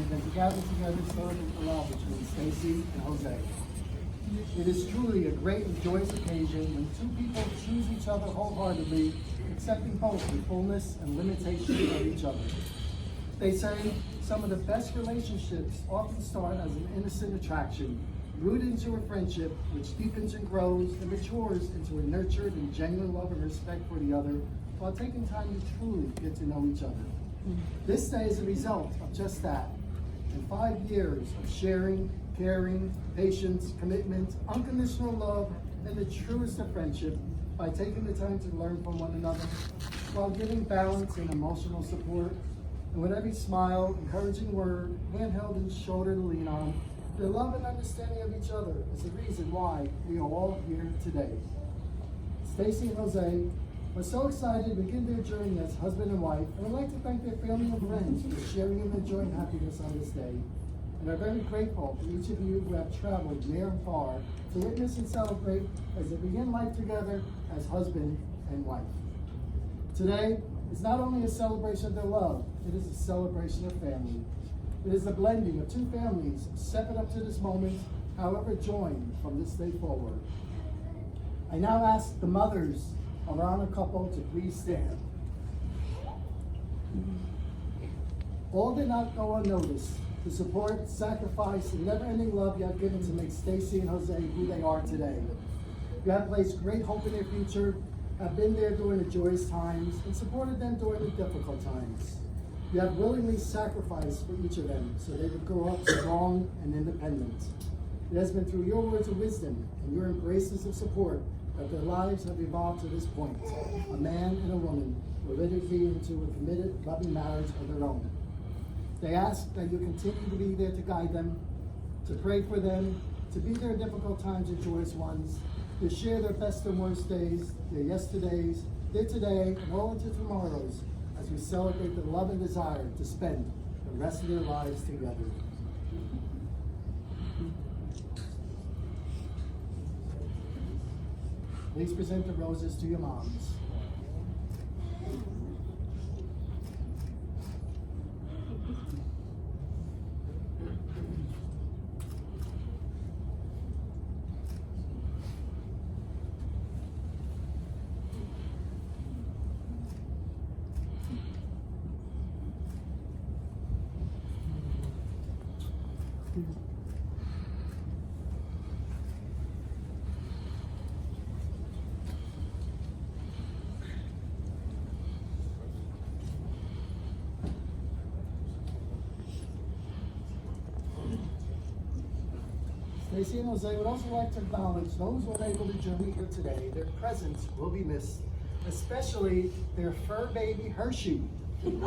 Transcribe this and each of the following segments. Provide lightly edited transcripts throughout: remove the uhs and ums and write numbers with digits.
than to gather together to celebrate the love between Stacy and Jose. It is truly a great and joyous occasion when two people choose each other wholeheartedly, accepting both the fullness and limitation of each other. They say some of the best relationships often start as an innocent attraction, rooted into a friendship which deepens and grows and matures into a nurtured and genuine love and respect for the other, while taking time to truly get to know each other. This day is a result of just that. And 5 years of sharing, caring, patience, commitment, unconditional love, and the truest of friendship by taking the time to learn from one another, while giving balance and emotional support, and with every smile, encouraging word, handheld and shoulder to lean on, the love and understanding of each other is the reason why we are all here today. Stacy and Jose are so excited to begin their journey as husband and wife, and I'd like to thank their family and friends for sharing and enjoying happiness on this day. And are very grateful to each of you who have traveled near and far to witness and celebrate as they begin life together as husband and wife. Today is not only a celebration of their love, it is a celebration of family. It is a blending of two families separate up to this moment, however joined from this day forward. I now ask the mothers of our honored couple to please stand. All did not go unnoticed. The support, sacrifice, and never-ending love you have given to make Stacy and Jose who they are today. You have placed great hope in their future, have been there during the joyous times, and supported them during the difficult times. You have willingly sacrificed for each of them so they would grow up strong and independent. It has been through your words of wisdom and your embraces of support that their lives have evolved to this point. A man and a woman were ready to be into a committed, loving marriage of their own. They ask that you continue to be there to guide them, to pray for them, to be there in difficult times and joyous ones, to share their best and worst days, their yesterdays, their today, and all into tomorrows as we celebrate the love and desire to spend the rest of their lives together. Please present the roses to your moms. Stacy and Jose would also like to acknowledge those who are able to journey here today. Their presence will be missed, especially their fur baby Hershey, who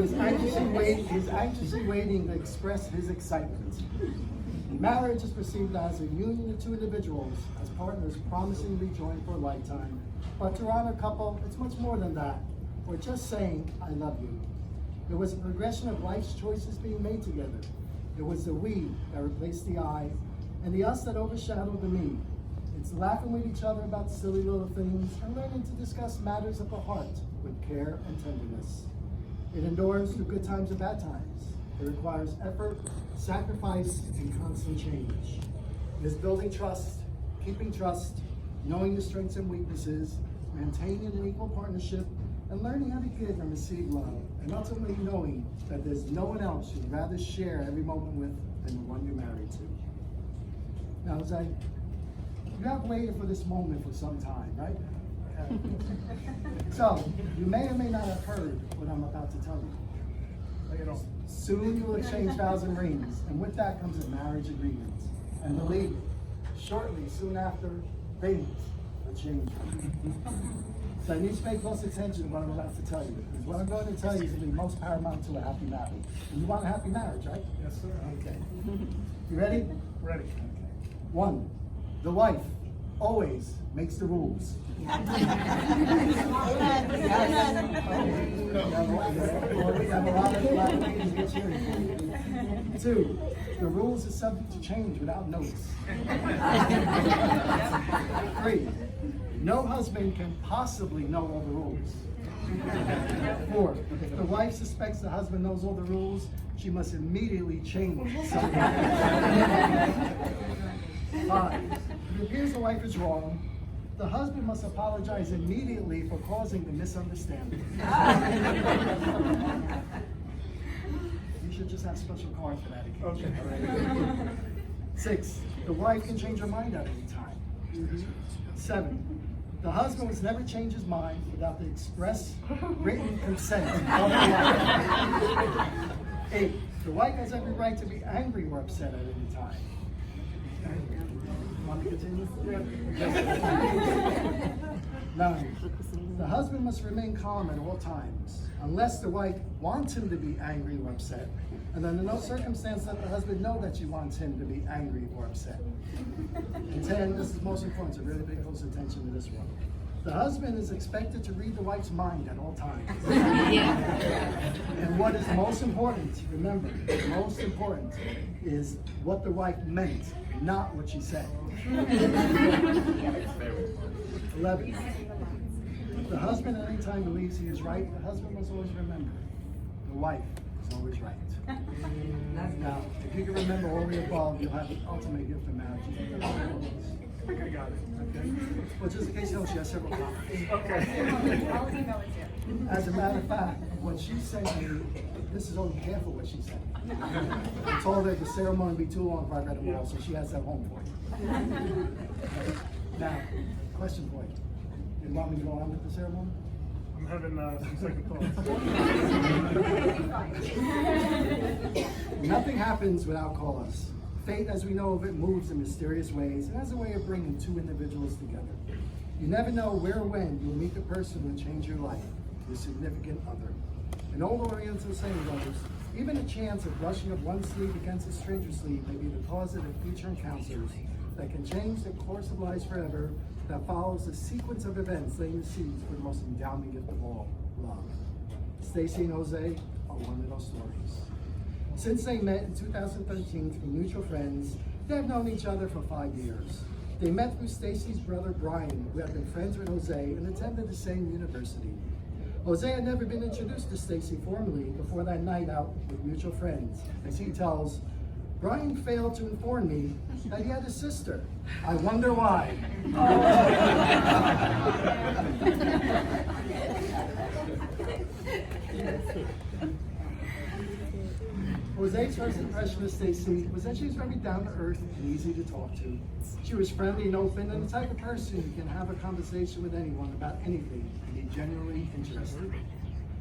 is anxiously waiting to express his excitement. Marriage is perceived as a union of two individuals, as partners promising to be joined for a lifetime. But to our honored couple, it's much more than that. We're just saying, I love you. There was a progression of life's choices being made together. It was the we that replaced the I, and the us that overshadowed the me. It's laughing with each other about silly little things and learning to discuss matters of the heart with care and tenderness. It endures through good times and bad times. It requires effort, sacrifice, and constant change. It is building trust, keeping trust, knowing your strengths and weaknesses, maintaining an equal partnership, and learning how to give and receive love, and ultimately knowing that there's no one else you'd rather share every moment with than the one you're married to. Now, Jose, you have waited for this moment for some time, right? So, you may or may not have heard what I'm about to tell you. Soon you will exchange vows and rings, and with that comes a marriage agreement. And believe me, shortly, soon after, things will change. So I need to pay close attention to what I'm about to tell you, because what I'm going to tell you is going to be most paramount to a happy marriage. And you want a happy marriage, right? Yes, sir. Okay. You ready? Ready. Okay. 1, the wife always makes the rules. 2, the rules are subject to change without notice. 3, no husband can possibly know all the rules. 4, if the wife suspects the husband knows all the rules, she must immediately change something. 5, if it appears the wife is wrong, the husband must apologize immediately for causing the misunderstanding. You should just have special cards for that occasion. Okay. 6, the wife can change her mind at any time. 7, the husband must never change his mind without the express written consent of the wife. 8, the wife has every right to be angry or upset at any time. Want to continue? 9, the husband must remain calm at all times, unless the wife wants him to be angry or upset, and under no circumstance let the husband know that she wants him to be angry or upset. And 10, this is most important, so really pay close attention to this one. The husband is expected to read the wife's mind at all times. And what is most important, remember, most important is what the wife meant, not what she said. 11, if the husband at any time believes he is right, the husband must always remember, the wife is always right. Now, if you can remember all the above, you'll have the ultimate gift of marriage. I think I got it. Okay. Well, just in case you know, she has several copies. Okay. As a matter of fact, what she sent me, this is only half of what she said. I told her the ceremony would be too long if I read them all, so she has that home for you. Okay. Now, question for you. You want me to go on with the ceremony? I'm having some second thoughts. Nothing happens without cause. Fate, as we know of it, moves in mysterious ways and has a way of bringing two individuals together. You never know where or when you'll meet the person who will change your life, your significant other. An old Oriental saying goes, even a chance of brushing up one sleeve against a stranger's sleeve may be the cause of future encounters that can change the course of lives forever, that follows a sequence of events laying the seeds for the most endowing gift of all, love. Stacy and Jose are one of those stories. Since they met in 2013 through mutual friends, they have known each other for 5 years. They met through Stacy's brother Brian, who had been friends with Jose and attended the same university. Jose had never been introduced to Stacy formally before that night out with mutual friends. As he tells, Brian failed to inform me that he had a sister. I wonder why. Jose's first impression of Stacy was that she was very down to earth and easy to talk to. She was friendly and open and the type of person who can have a conversation with anyone about anything and be genuinely interested.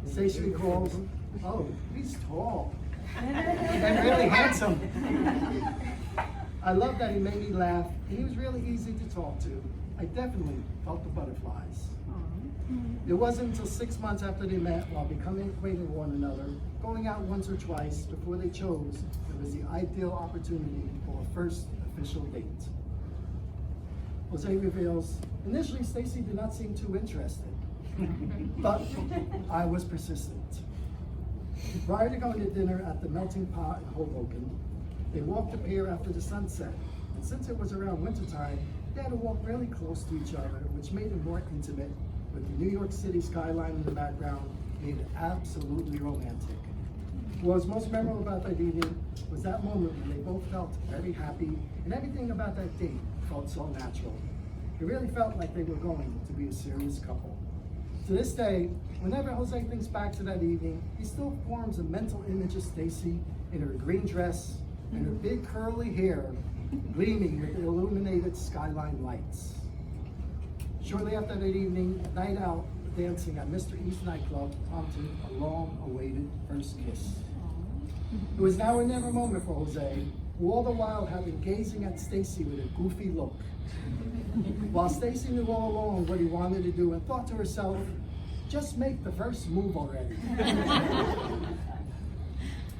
Stacy recalls, oh, he's tall and really handsome. I love that he made me laugh and he was really easy to talk to. I definitely felt the butterflies. It wasn't until 6 months after they met, while becoming acquainted with one another, going out once or twice before they chose, it was the ideal opportunity for a first official date. Jose reveals, initially Stacy did not seem too interested, but I was persistent. Prior to going to dinner at the Melting Pot in Hoboken, they walked the pier after the sunset, and since it was around wintertime, they had to walk really close to each other, which made it more intimate, with the New York City skyline in the background, made it absolutely romantic. What was most memorable about that evening was that moment when they both felt very happy, and everything about that date felt so natural. It really felt like they were going to be a serious couple. To this day, whenever Jose thinks back to that evening, he still forms a mental image of Stacy in her green dress and her big curly hair gleaming with the illuminated skyline lights. Shortly after that evening, a night out dancing at Mr. East nightclub prompted a long-awaited first kiss. It was now or never moment for Jose, who all the while had been gazing at Stacy with a goofy look. While Stacy knew all along what he wanted to do and thought to herself, just make the first move already.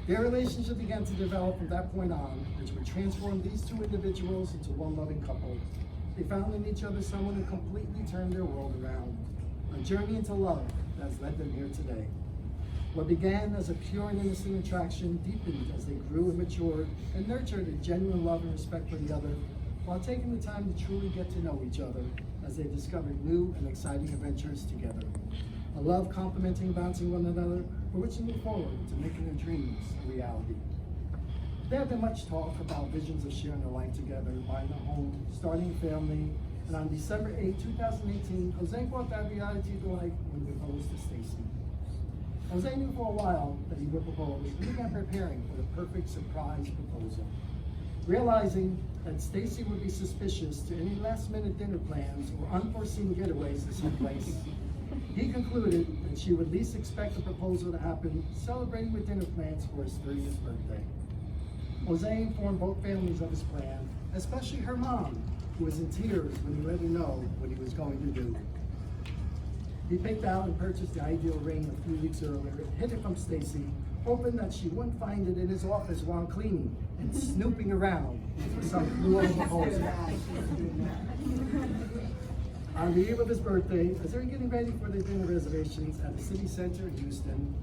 Their relationship began to develop from that point on, which would transform these two individuals into one loving couple. They found in each other someone who completely turned their world around. A journey into love that has led them here today. What began as a pure and innocent attraction deepened as they grew and matured and nurtured a genuine love and respect for the other, while taking the time to truly get to know each other as they discovered new and exciting adventures together. a love complementing and bouncing one another, for which to move forward to making their dreams a reality. There have been much talk about visions of sharing a life together, buying a home, starting a family, and on December 8, 2018, Jose brought that reality to life when he proposed to Stacy. Jose knew for a while that he would propose and began preparing for the perfect surprise proposal. Realizing that Stacy would be suspicious to any last-minute dinner plans or unforeseen getaways to someplace, he concluded that she would least expect the proposal to happen celebrating with dinner plans for his 30th birthday. Jose informed both families of his plan, especially her mom, who was in tears when he let her know what he was going to do. He picked out and purchased the ideal ring a few weeks earlier, hid it from Stacy, hoping that she wouldn't find it in his office while cleaning and snooping around for some clue of proposal. On the eve of his birthday, as they were getting ready for their dinner reservations at the city center in Houston,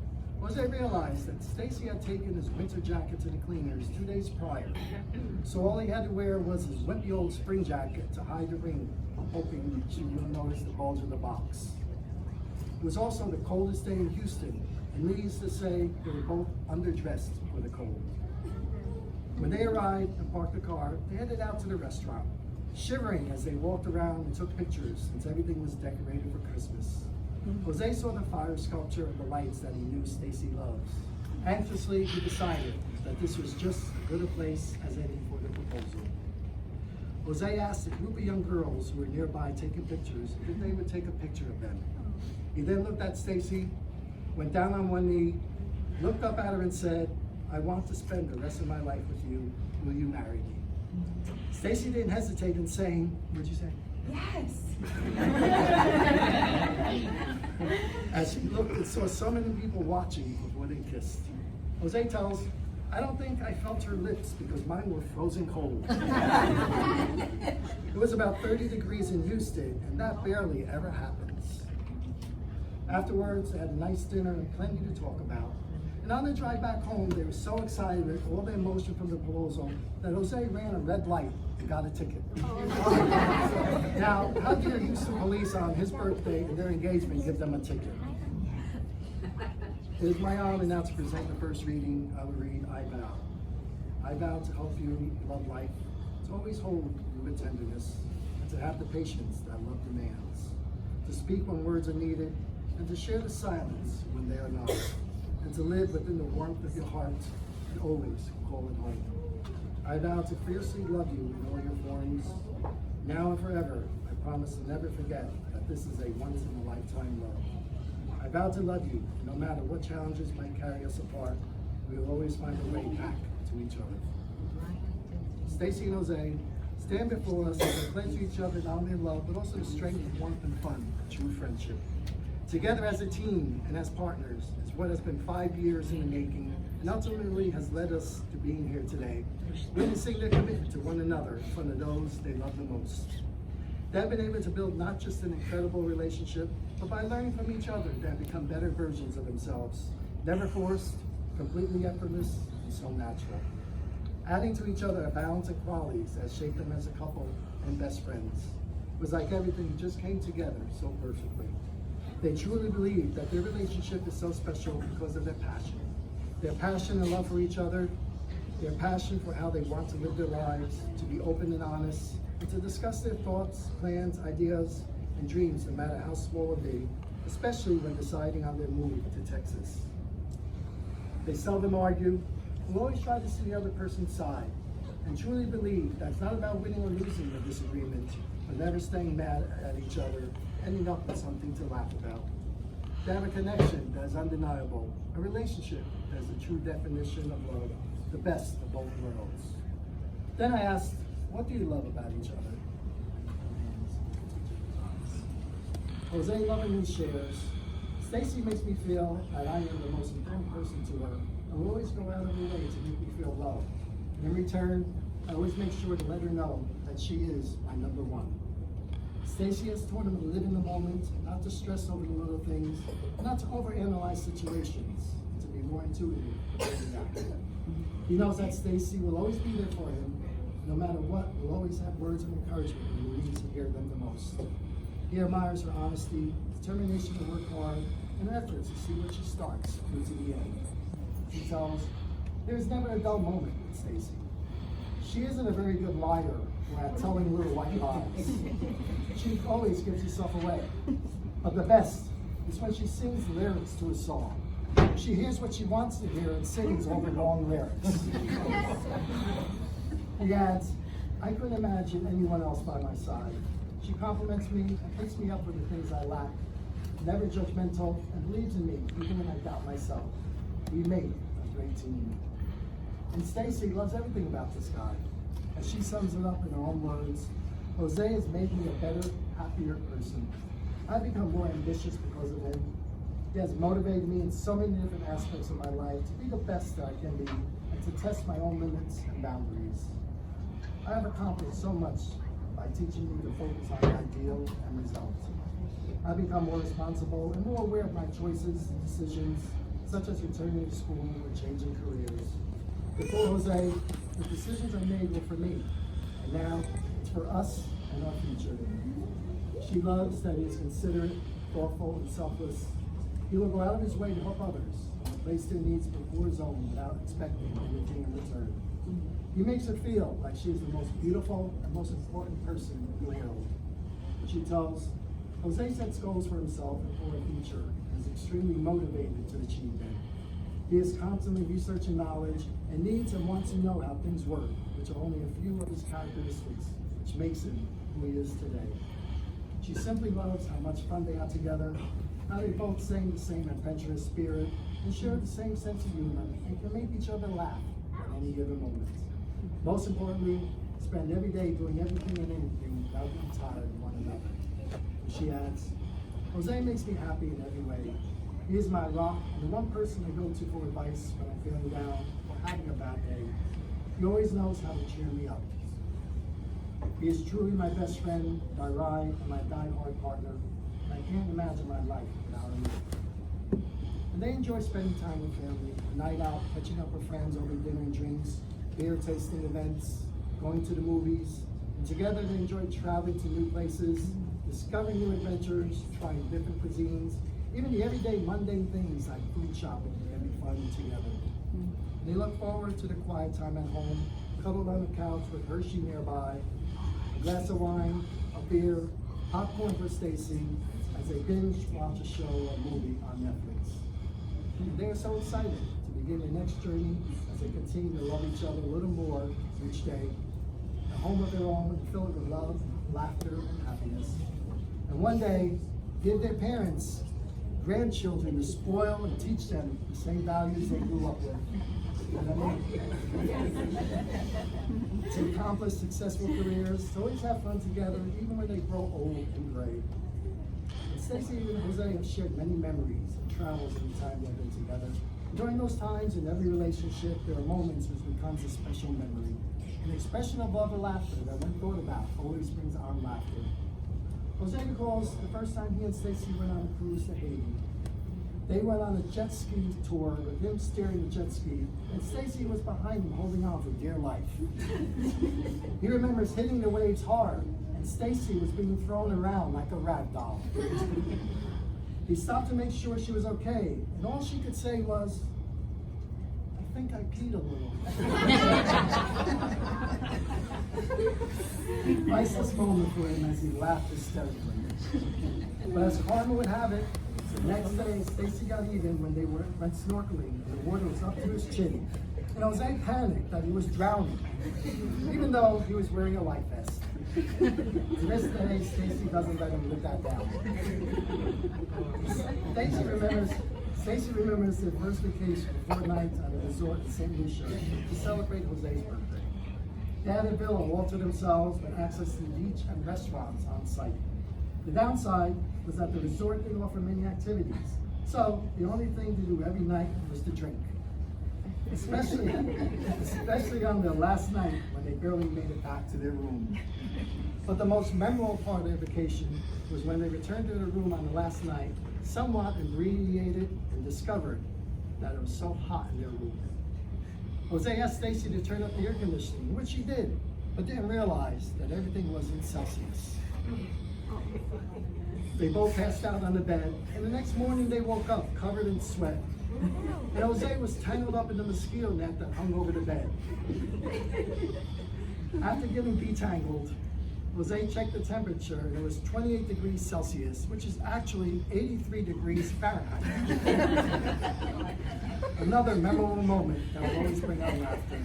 Jose realized that Stacy had taken his winter jacket to the cleaners 2 days prior, so all he had to wear was his wimpy old spring jacket to hide the ring, hoping she wouldn't notice the bulge of the box. It was also the coldest day in Houston, and needless to say, they were both underdressed for the cold. When they arrived and parked the car, they headed out to the restaurant, shivering as they walked around and took pictures since everything was decorated for Christmas. Jose saw the fire sculpture and the lights that he knew Stacy loves. Anxiously, he decided that this was just as good a place as any for the proposal. Jose asked a group of young girls who were nearby taking pictures if they would take a picture of them. He then looked at Stacy, went down on one knee, looked up at her and said, "I want to spend the rest of my life with you. Will you marry me?" Stacy didn't hesitate in saying, "What'd you say?" Yes. As she looked and saw so many people watching before they kissed. Jose tells, "I don't think I felt her lips because mine were frozen cold." It was about 30 degrees in Houston, and that barely ever happens. Afterwards, they had a nice dinner and plenty to talk about. And on the drive back home, they were so excited with all the emotion from the proposal that Jose ran a red light and got a ticket. Now, how dare Houston police on his birthday and their engagement give them a ticket? It is my honor now to present the first reading. I will read, "I vow." I vow to help you love life, to always hold you with tenderness, and to have the patience that love demands, to speak when words are needed, and to share the silence when they are not, and to live within the warmth of your heart and always call it home. I vow to fiercely love you in all your forms. Now and forever, I promise to never forget that this is a once-in-a-lifetime love. I vow to love you, no matter what challenges might carry us apart. We will always find a way back to each other. Stacy and Jose stand before us as they pledge to each other not only love, but also the strength, warmth, and fun of true friendship. Together as a team and as partners is what has been 5 years in the making and ultimately has led us to being here today, witnessing their commitment to one another in front of those they love the most. They have been able to build not just an incredible relationship, but by learning from each other, they have become better versions of themselves, never forced, completely effortless, and so natural. Adding to each other a balance and qualities that shape them as a couple and best friends. It was like everything just came together so perfectly. They truly believe that their relationship is so special because of their passion and love for each other, their passion for how they want to live their lives, to be open and honest, and to discuss their thoughts, plans, ideas, and dreams, no matter how small they be, especially when deciding on their move to Texas. They seldom argue, and always try to see the other person's side, and truly believe that it's not about winning or losing a disagreement, but never staying mad at each other, ending up with something to laugh about. They have a connection that is undeniable, a relationship that is the true definition of love, the best of both worlds. Then I asked, what do you love about each other? Jose lovingly shares, Stacy makes me feel that I am the most important person to her, and will always go out of her way to make me feel loved. In return, I always make sure to let her know that she is my number one. Stacy has taught him to live in the moment, not to stress over the little things, not to overanalyze situations, to be more intuitive than that. He knows that Stacy will always be there for him, no matter what, will always have words of encouragement when he needs to hear them the most. He admires her honesty, determination to work hard, in an effort to see what she starts through to the end. She tells, "There's never a dull moment with Stacy. She isn't a very good liar or at telling little white lies. She always gives herself away. But the best is when she sings lyrics to a song. She hears what she wants to hear and sings all the wrong lyrics." He adds, "I couldn't imagine anyone else by my side. She compliments me and picks me up with the things I lack. Never judgmental and believes in me even when I doubt myself. We make a great team." And Stacy loves everything about this guy. As she sums it up in her own words, "Jose has made me a better, happier person. I've become more ambitious because of him. He has motivated me in so many different aspects of my life to be the best that I can be and to test my own limits and boundaries. I have accomplished so much by teaching me to focus on the ideal and results. I've become more responsible and more aware of my choices and decisions, such as returning to school or changing careers. Before Jose, the decisions I made were for me, and now it's for us and our future. She loves that he is considerate, thoughtful, and selfless. He will go out of his way to help others and place their needs before his own without expecting anything in return. He makes her feel like she is the most beautiful and most important person in the world." She tells, "Jose sets goals for himself and for a future and is extremely motivated to achieve them. He is constantly researching knowledge and needs and wants to know how things work, which are only a few of his characteristics, which makes him who he is today. She simply loves how much fun they have together, how they both sing the same adventurous spirit and share the same sense of humor and can make each other laugh at any given moment. Most importantly, spend every day doing everything and anything without being tired of one another." And she adds, "Jose makes me happy in every way. He is my rock and the one person I go to for advice when I'm feeling down or having a bad day. He always knows how to cheer me up. He is truly my best friend, my ride, and my die-hard partner, and I can't imagine my life without him." And they enjoy spending time with family, a night out, catching up with friends over dinner and drinks, beer tasting events, going to the movies, and together they enjoy traveling to new places, discovering new adventures, trying different cuisines, even the everyday mundane things like food shopping can be fun together. And they look forward to the quiet time at home, cuddled on the couch with Hershey nearby, a glass of wine, a beer, popcorn for Stacy, as they binge watch a show or movie on Netflix. And they are so excited to begin their next journey as they continue to love each other a little more each day. A home of their own, filled with love, laughter, and happiness. And one day, give their parents grandchildren to spoil and teach them the same values they grew up with. To accomplish successful careers, to always have fun together, even when they grow old and gray. And Stacy and Jose have shared many memories and travels in the time they've been together. During those times, in every relationship, there are moments which becomes a special memory. An expression of love or laughter that when thought about always brings on laughter. Jose recalls the first time he and Stacy went on a cruise to Haiti. They went on a jet ski tour with him steering the jet ski, and Stacy was behind him holding on for dear life. He remembers hitting the waves hard, and Stacy was being thrown around like a rag doll. He stopped to make sure she was okay, and all she could say was, "I think I peed a little." Priceless moment for him as he laughed hysterically. But as karma would have it, the next day Stacy got even when they went snorkeling and the water was up to his chin. And Jose panicked that he was drowning, even though he was wearing a life vest. To this day, Stacy doesn't let him live that down. Stacy remembers their first vacation, 4 nights at a resort in St. Lucia to celebrate Jose's birthday. They had a villa all to themselves with access to the beach and restaurants on site. The downside was that the resort didn't offer many activities, so the only thing to do every night was to drink. Especially on their last night when they barely made it back to their room. But the most memorable part of their vacation was when they returned to their room on the last night, somewhat inebriated, and discovered that it was so hot in their room. Jose asked Stacy to turn up the air conditioning, which she did, but didn't realize that everything was in Celsius. They both passed out on the bed, and the next morning they woke up covered in sweat. And Jose was tangled up in the mosquito net that hung over the bed. After getting detangled, Jose checked the temperature, and it was 28 degrees Celsius, which is actually 83 degrees Fahrenheit. Another memorable moment that will always bring out laughter.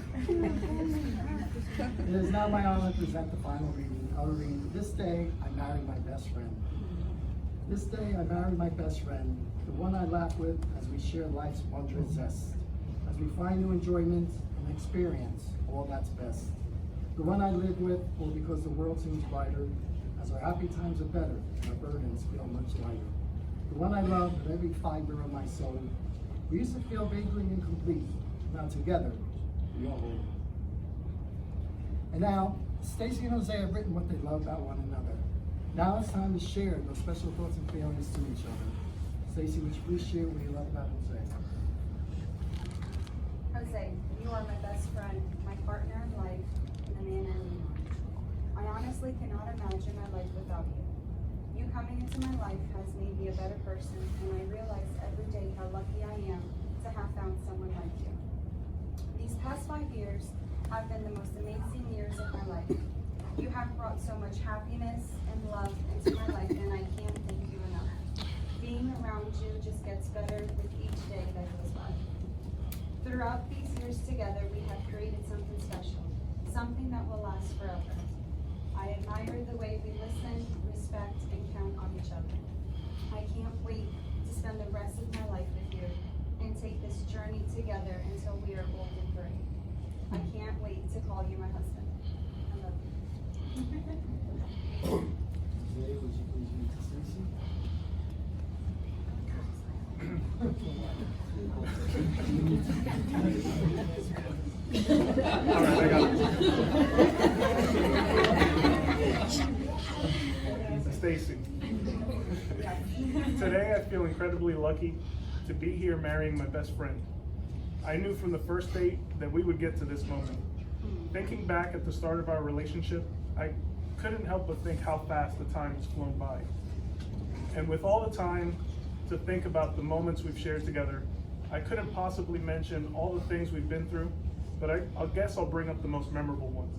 It is now my honor to present the final reading. I'll read, "This day I married my best friend." This day I married my best friend, the one I laugh with as we share life's wondrous zest, as we find new enjoyment and experience all that's best. The one I live with, or because the world seems brighter, as our happy times are better and our burdens feel much lighter. The one I love with every fiber of my soul. We used to feel vaguely incomplete. Now together, we are whole. And now, Stacy and Jose have written what they love about one another. Now it's time to share those special thoughts and feelings to each other. Stacy, would you please share what you love about Jose? Jose, you are my best friend, my partner in life, and the man I lean on. I honestly cannot imagine my life without you. You coming into my life has made me a better person, and I realize every day how lucky I am to have found someone like you. These past 5 years have been the most amazing years of my life. You have brought so much happiness and love into my life, and I can't thank you enough. Being around you just gets better with each day that goes by. Throughout these years together, we have created something special, something that will last forever. I admire the way we listen, respect, and count on each other. I can't wait to spend the rest of my life with you and take this journey together until we are old and gray. I can't wait to call you my husband. I love you. Jose, would you please read to Stacy? All right, I got it. Stacy. Today I feel incredibly lucky to be here marrying my best friend. I knew from the first date that we would get to this moment. Thinking back at the start of our relationship, I couldn't help but think how fast the time has flown by. And with all the time to think about the moments we've shared together, I couldn't possibly mention all the things we've been through, but I guess I'll bring up the most memorable ones.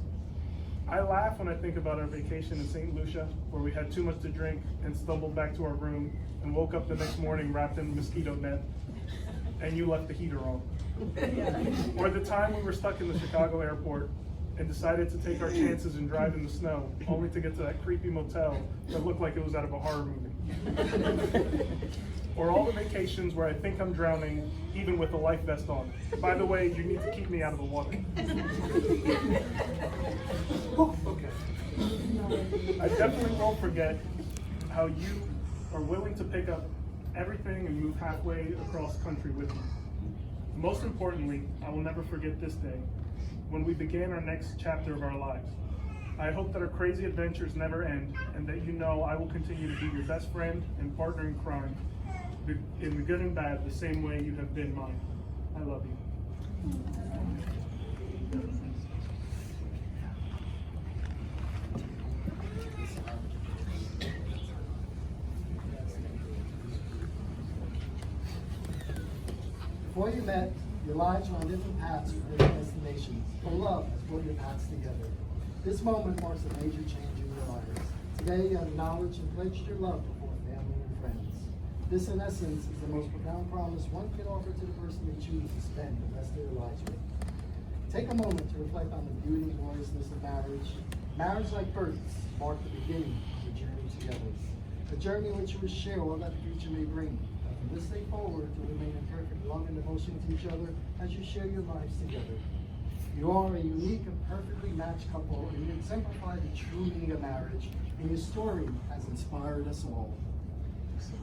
I laugh when I think about our vacation in St. Lucia, where we had too much to drink and stumbled back to our room and woke up the next morning wrapped in a mosquito net, and you left the heater on. Or the time we were stuck in the Chicago airport and decided to take our chances and drive in the snow, only to get to that creepy motel that looked like it was out of a horror movie. Or all the vacations where I think I'm drowning, even with a life vest on. By the way, you need to keep me out of the water. I definitely won't forget how you are willing to pick up everything and move halfway across country with me. Most importantly, I will never forget this day, when we began our next chapter of our lives. I hope that our crazy adventures never end, and that you know I will continue to be your best friend and partner in crime, in the good and bad, the same way you have been mine. I love you. Before you met, your lives were on different paths for different destinations, but love has brought your paths together. This moment marks a major change in your lives. Today you have acknowledged and pledged your love before family and friends. This, in essence, is the most profound promise one can offer to the person they choose to spend the rest of their lives with. Take a moment to reflect on the beauty and gloriousness of marriage. Marriage, like birth, marks the beginning of the journey together. A journey in which you will share all that the future may bring. From this day forward, to remain in perfect love and devotion to each other as you share your lives together. You are a unique and perfectly matched couple, and you exemplify the true meaning of marriage, and your story has inspired us all.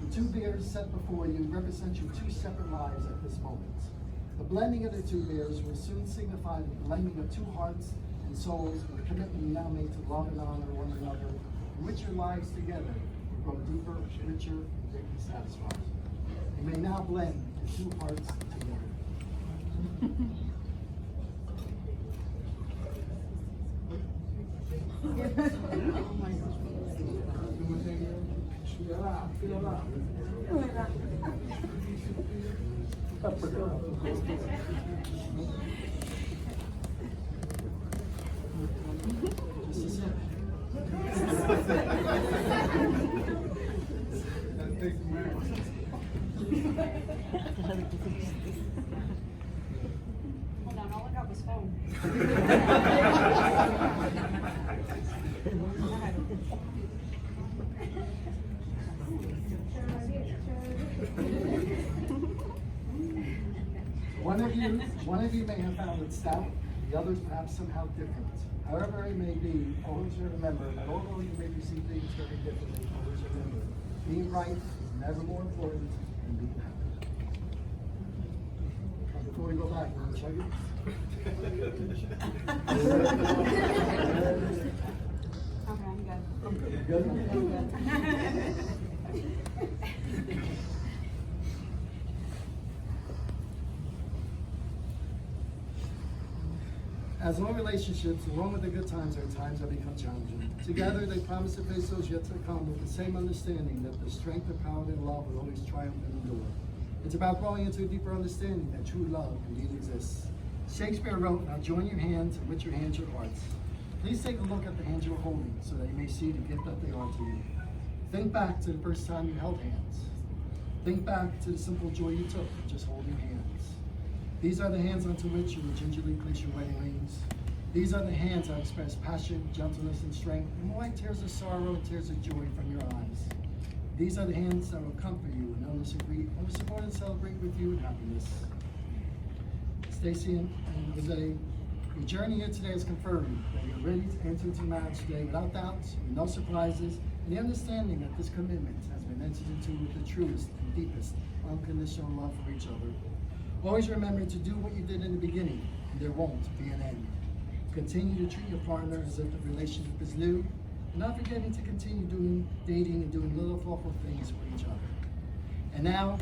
The two beers set before you represent your two separate lives at this moment. The blending of the two beers will soon signify the blending of two hearts and souls, and the commitment you now make to love and honor one another, in which your lives together will grow deeper, richer, and greatly satisfied. You may now blend your two hearts together. Oh my gosh. Hold on, all I got was phone. One of you may have found it stout, the others perhaps somehow different. However it may be, always remember that although you may perceive things very differently, always remember, being right is never more important than being happy. Before we go back, you want to check it? Okay, I'm good. Good? As all relationships, along with the good times, are times that become challenging. Together, they promise to face those yet to come with the same understanding that the strength of power and love will always triumph and endure. It's about growing into a deeper understanding that true love indeed exists. Shakespeare wrote, "Now join your hands, and with your hands your hearts." Please take a look at the hands you're holding so that you may see the gift that they are to you. Think back to the first time you held hands. Think back to the simple joy you took of just holding hands. These are the hands onto which you will gingerly place your wedding rings. These are the hands that express passion, gentleness, and strength, and wipe tears of sorrow and tears of joy from your eyes. These are the hands that will comfort you and only support and celebrate with you in happiness. Stacy and Jose, your journey here today is confirming that you're ready to enter into marriage today without doubts, with no surprises, and the understanding that this commitment has been entered into with the truest and deepest unconditional love for each other. Always remember to do what you did in the beginning, and there won't be an end. Continue to treat your partner as if the relationship is new, and not forgetting to continue dating and doing little thoughtful things for each other. And now,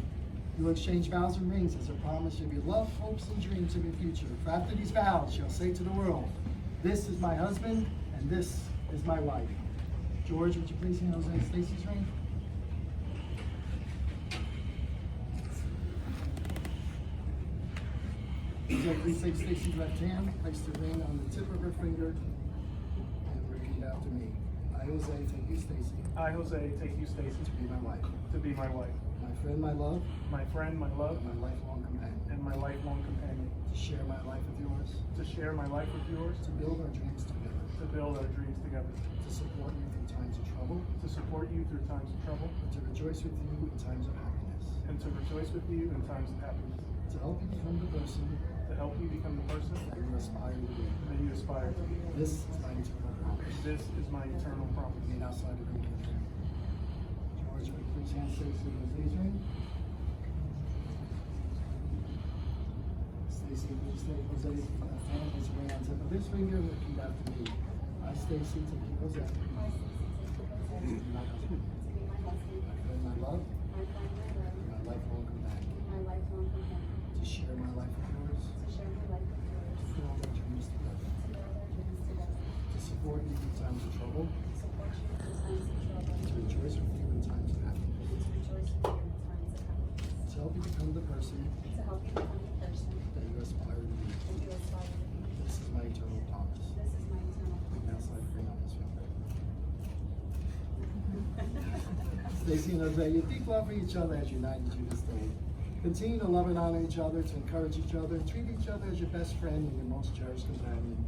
you will exchange vows and rings as a promise of your love, hopes, and dreams of your future. For after these vows, you'll say to the world, "This is my husband, and this is my wife." George, would you please hand Jose Stacy's ring? Jose, please take Stacy's left hand, place the ring on the tip of her finger, and repeat after me. I, Jose, take you, Stacy, I, Jose, take you, Stacy, to be my wife, to be my wife, my friend, my love, my friend, my love, and my lifelong companion. and my lifelong companion, To share my life with yours, to share my life with yours, to build our dreams together, to build our dreams together, to support you through times of trouble, to support you through times of trouble, and to rejoice with you in times of happiness. and to rejoice with you in times of happiness, To help you become the person to help you become the person that you aspire to be. that you aspire to be. This is my eternal promise. This is my eternal promise. Made outside of the ring. George, would you please hand Stacy Jose's ring? Stacy, please take Jose's hand, his ring on tip of his finger, and repeat after me. I, Stacy, take you, Jose. To be my husband, To be my husband, my friend, my love, my friend, my love, and my lifelong companion. my lifelong companion, To share my life with yours, to share my life with yours, to build our dreams together. to build our dreams together, To support you in times of trouble, to support you in times of trouble, to rejoice with you in times of happiness. and to rejoice with you in times of happiness, To help you become the person to help you become the person that you aspire to be. that you aspire to be. This is my eternal promise. This is my eternal And now promise. slide the ring on this finger. Stacy and Jose, your deep love for each other has united you this day. Continue to love and honor each other, to encourage each other, and treat each other as your best friend and your most cherished companion.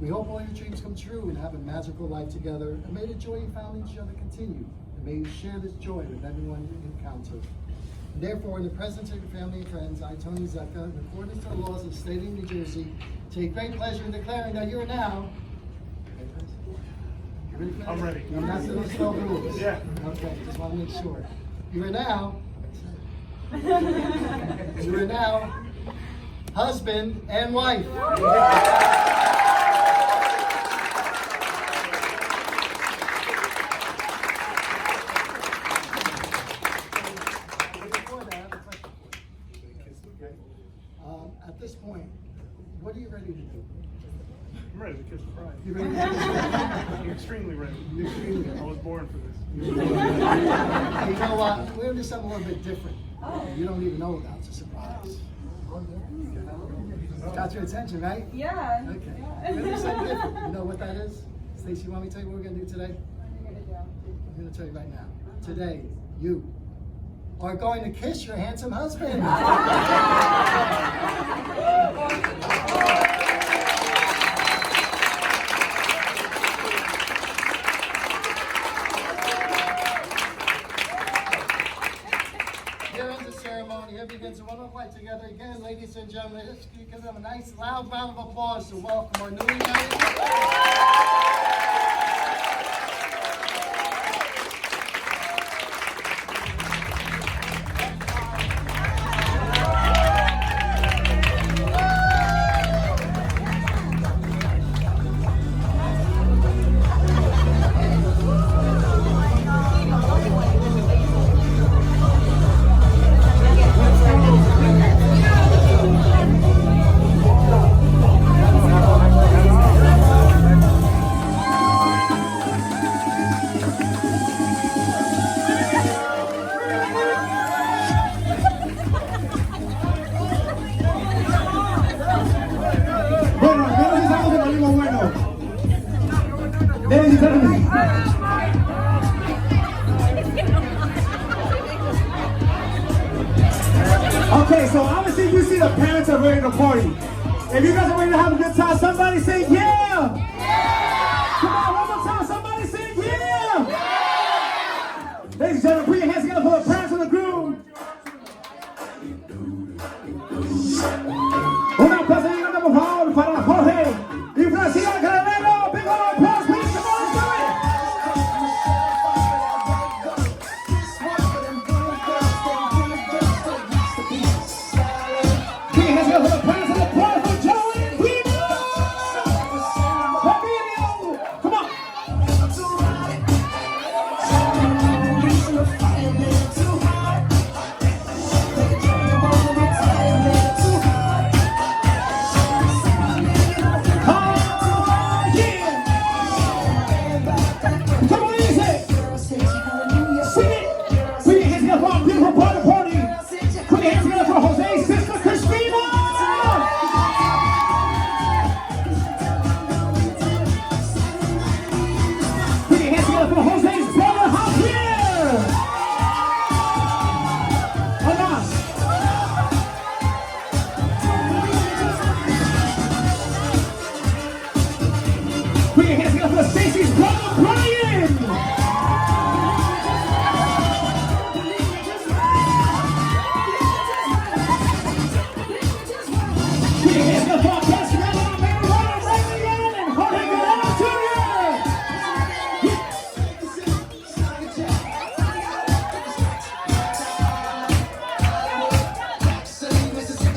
We hope all your dreams come true and have a magical life together, and may the joy you found in each other continue, and may you share this joy with everyone you encounter. And therefore, in the presence of your family and friends, I, Tony Zecca, in accordance to the laws of the state of New Jersey, take great pleasure in declaring that you are now. You ready for that? I'm ready. I'm not going to spell the rules. Yeah. Okay, just want to make sure. You are now. You are now husband and wife. Before that, I have a question for you. At this point, what are you ready to do? I'm ready to kiss the bride. You ready? I'm extremely ready. You're extremely ready. I was born for this. You know what? We're gonna do something a little bit different. You don't even know about. It's a surprise. Got your attention, right? Yeah. Okay. Yeah. We're gonna do something different. You know what that is? Stacy, you want me to tell you what we're gonna do today? What are you gonna do? I'm gonna tell you right now. Today, you are going to kiss your handsome husband. Here ends the ceremony. Here begins the wonderful life together again, ladies and gentlemen. Let's give them a nice, loud round of applause to welcome our newly married couple. Ladies and gentlemen. Okay, so obviously you see the parents are ready to party. If you guys are ready to have a good time, somebody say yeah! Come on, one more time, somebody say yeah! Ladies and gentlemen, put your hands together for the parents of the groom. Un aplauso y por favor para Jorge y Francisca Carolero. Big round of applause, please. Come on, let's do it. Put your hands together for the parents of the party for Joey and Guido. Emilio, come on. Put your hands together for Stacy's brother, Brian! Put your hands together for our best friend, our baby brother, Ryan and Jorge Guerrero Jr.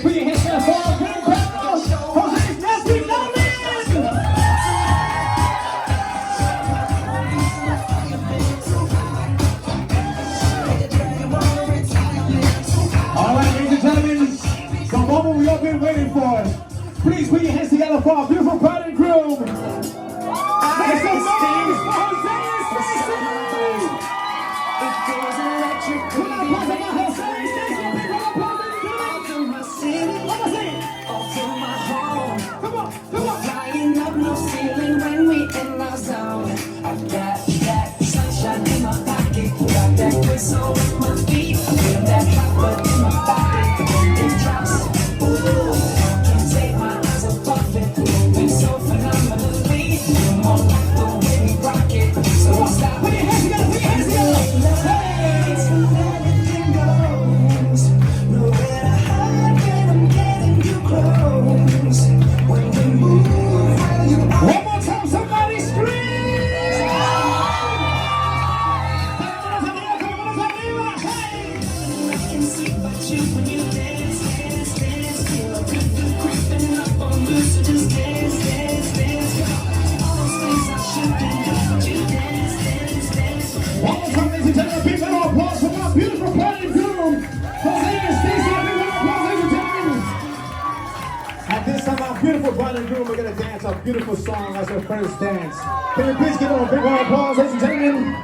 Put your hands together for our big brother, Jose's nephew, Nolan! The moment we all been waiting for. Please put your hands together for our beautiful bride and groom. Make some noise for Jose and Stacy. Come on, applause about Jose and Stacy. Big round of applause, ladies and gentlemen. Come on, come on. Flying up, no ceiling when we in our zone. I've got that sunshine in my pocket, got that whistle with my feet. I feel that hot blood in my body. It drops. Ooh, can't take my eyes off it. Moving so phenomenally. You're more like the way we rock it. So don't stop. Put your hands together, put your hands together. It's anything goes. Nowhere to hide when I'm getting you close. When we move. we're gonna dance a beautiful song as our first dance. Can you please give them a big round of applause, ladies and gentlemen?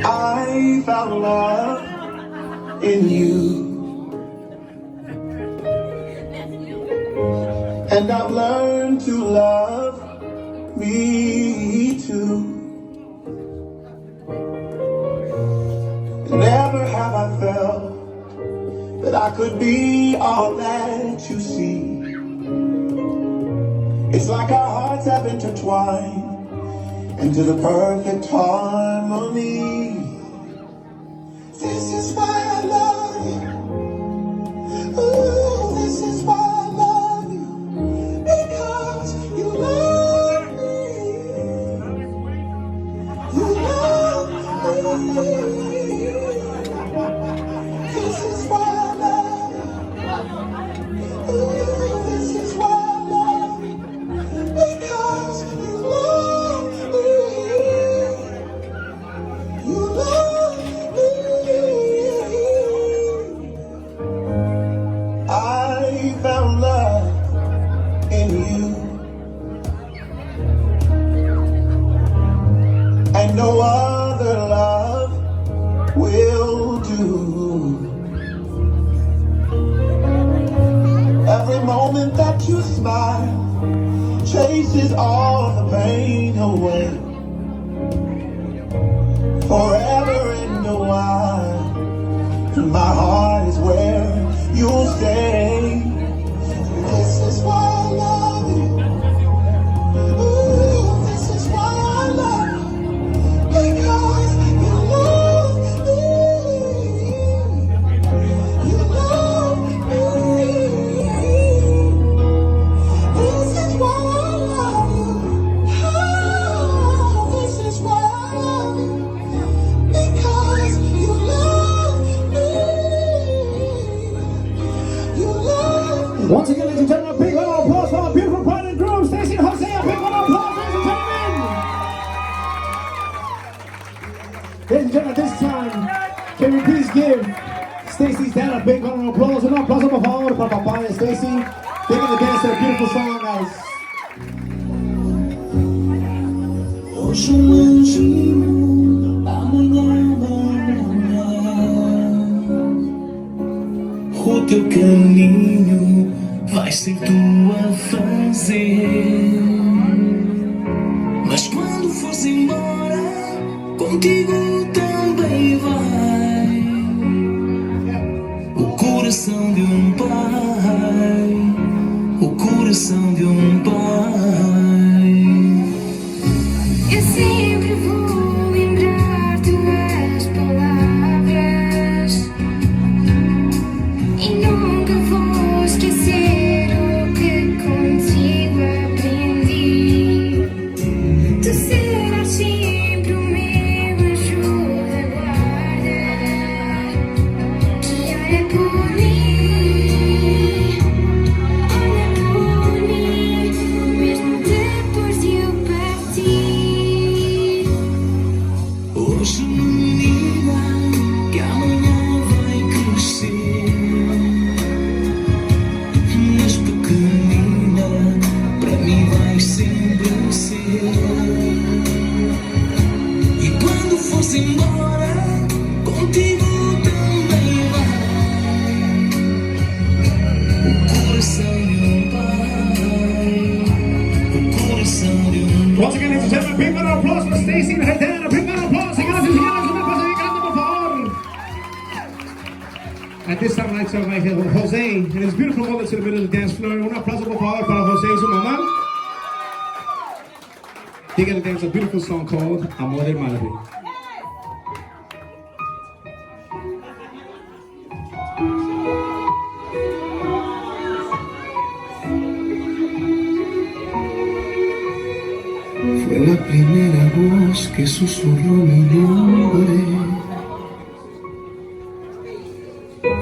I found love in you, and I've learned to love me too. Never have I felt that I could be all that you see. It's like our hearts have intertwined into the perfect harmony. This is why I love you. Ooh, this is why I love you. Because you love me. You love me. This is why I love you. Ooh, this is why I love you. Because you love me. You love me. I found love in you, and no other love will do. Every moment that you smile chases all the pain away. Forever and a while, my heart is where you'll stay. This is why I love you. Ooh, this is why I love you. Because you love me. You love me. This is why I love you. Oh, this is why I love you. Because you love me. You love me. Once again, ladies and gentlemen, a big round of applause for our beautiful bride and groom, Stacy and Jose. A big round of applause, ladies and gentlemen. Ladies and gentlemen, this time, can we please give Stacy's dad a big round of applause? Un aplauso, por favor, para papá de Stacy. They're gonna dance to a beautiful song, guys. Hoje um anjinho, amanhã vai brilhar. O teu caminho vai ser tu a fazer. Mas quando fores embora, contigo também vai o coração de pai, o coração de pai. Eu sempre vou lembrar tuas palavras e nunca vou esquecer o que contigo aprendi. Tu serás sempre o meu anjo da guarda que olha por mim, mesmo depois de eu partir. Hoje menina, que amanhã vai crescer, mas pequenina, para mim vai sempre ser. E quando fores embora, contigo também vai o coração de pai, o coração de Once again, ladies and gentlemen, a big round of applause for Stacy and her dad. A big round of applause. Señoras y señores, una cosa de grande, por favor. At this time, I'd like to invite Jose and his beautiful mother to the middle of the dance floor. Un aplauso, por favor, para Jose y su mamá. They're gonna dance a beautiful song called Amor del Madre. Fue la primera voz que susurró mi nombre.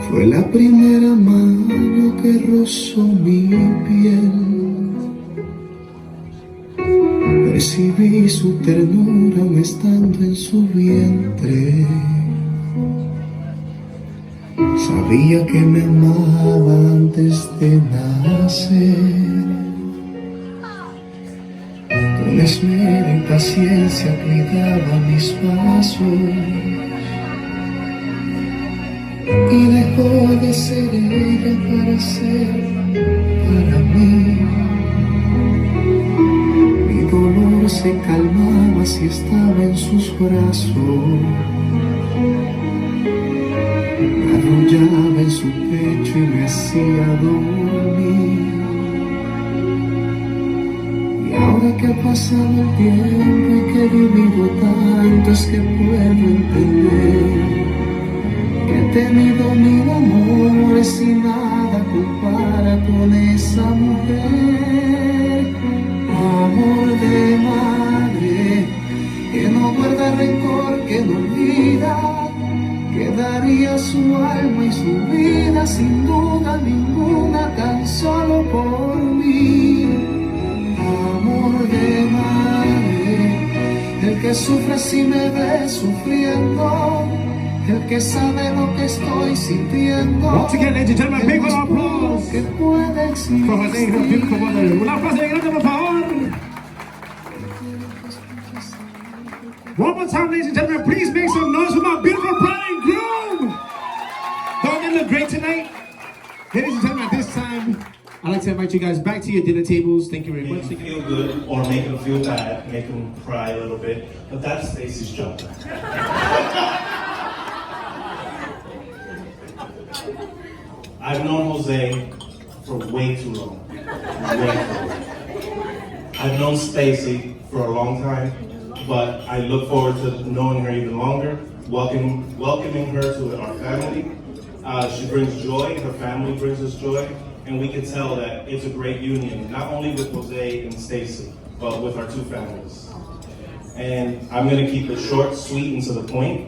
Fue la primera mano que rozó mi piel. Recibí su ternura aún estando en su vientre. Sabía que me amaba antes de nacer. Con esmero y paciencia cuidaba mis pasos y dejó de ser ella para ser para mí. Mi dolor se calmaba si estaba en sus brazos. Me arrullaba en su pecho y me hacía dormir. Y ahora que ha pasado el tiempo y que he vivido tanto, es que puedo entender que he tenido mil amores y nada compara con esa mujer. Amor de madre que no guarda rencor, que no olvida, que daría su alma y su vida sin duda ninguna tan solo por mí. Amor de madre, el que sufre si me ve sufriendo, el que sabe lo que estoy sintiendo. Once again, ladies and gentlemen, big round of applause que puede existir. for her name, her beautiful mother. Un aplauso de grande, por favor. One more time, ladies and gentlemen, please make some noise for my beautiful bride and groom. Don't they look great tonight? Ladies and gentlemen, at this time, I'd like to invite you guys back to your dinner tables. Thank you very Make much. them feel good or make them feel bad, make them cry a little bit, but that's Stacy's job. I've known Jose for way too long. Way too long. I've known Stacy for a long time, but I look forward to knowing her even longer, welcoming her to our family. She brings joy, her family brings us joy, and we can tell that it's a great union, not only with Jose and Stacy, but with our two families. And I'm gonna keep it short, sweet, and to the point.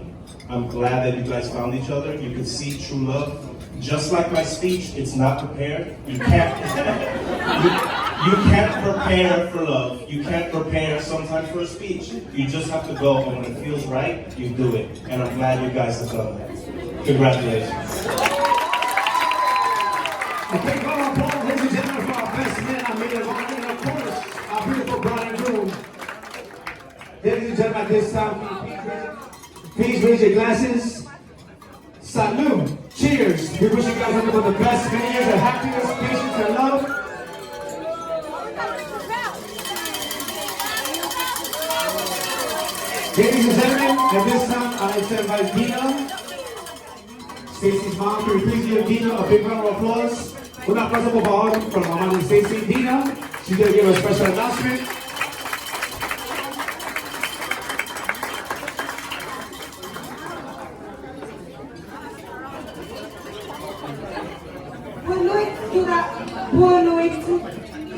I'm glad that you guys found each other. You can see true love. Just like my speech, it's not prepared. You can't, you can't prepare for love. You can't prepare sometimes for a speech. You just have to go, and when it feels right, you do it. And I'm glad you guys have done that. Congratulations. A big round of applause, ladies and gentlemen, for our best man, our maid of honor, and of course, our beautiful bride and groom. Ladies and gentlemen, at this time, please raise your glasses. Salute. Cheers. We wish you guys nothing but the best, many years of happiness, patience, and love. Ladies and gentlemen, at this time, I'd like to invite Dina, Stacy's mom. Can we please give Dina a big round of applause? Un aplauso, por favor, for Mama and Stacy. Dina, she's going to give a special announcement. Boa noite,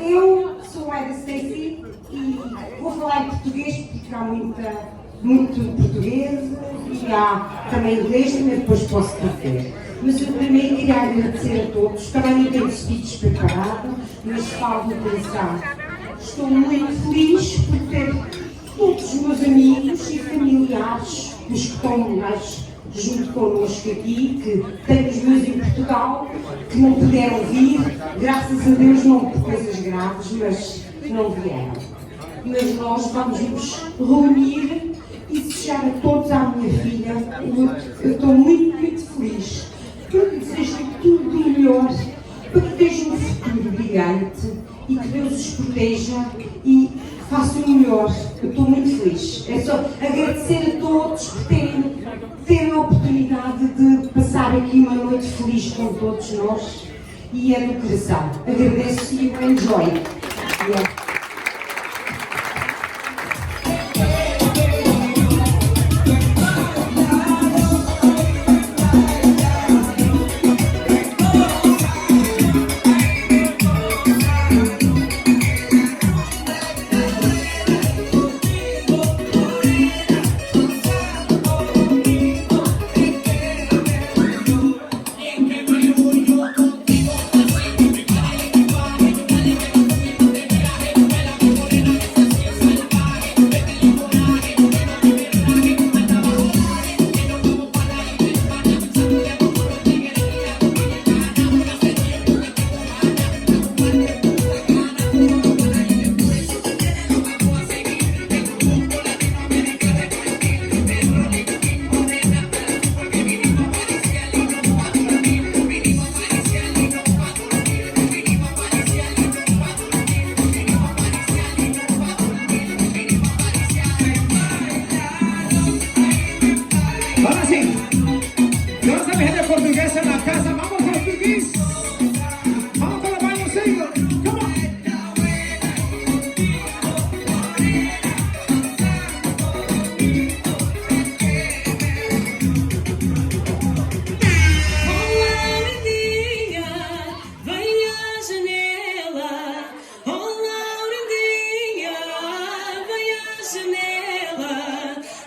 eu sou a Stacy e vou falar em português porque há muito português e há também inglês, também depois posso trazer. Mas eu primeiro queria agradecer a todos, também não tenho speech preparado, mas falo no coração. Estou muito feliz por ter todos os meus amigos e familiares, os que estão mais junto connosco aqui, que tenho os meus em Portugal, que não puderam vir, graças a Deus não por coisas graves, mas não vieram. Mas nós vamos nos reunir e desejar a todos à minha filha, eu estou muito, muito feliz, que eu lhe desejo tudo de melhor, para que tenham um futuro brilhante e que Deus os proteja e façam o melhor. Eu estou muito feliz. É só agradecer a todos por terem a oportunidade de passar aqui uma noite feliz com todos nós e é do coração. Agradeço e enjoy.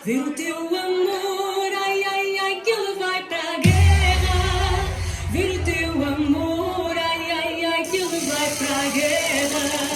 ver o teu amor, ai, ai, ai, que ele vai para a guerra. Ver o teu amor, ai, ai, ai, que ele vai para a guerra.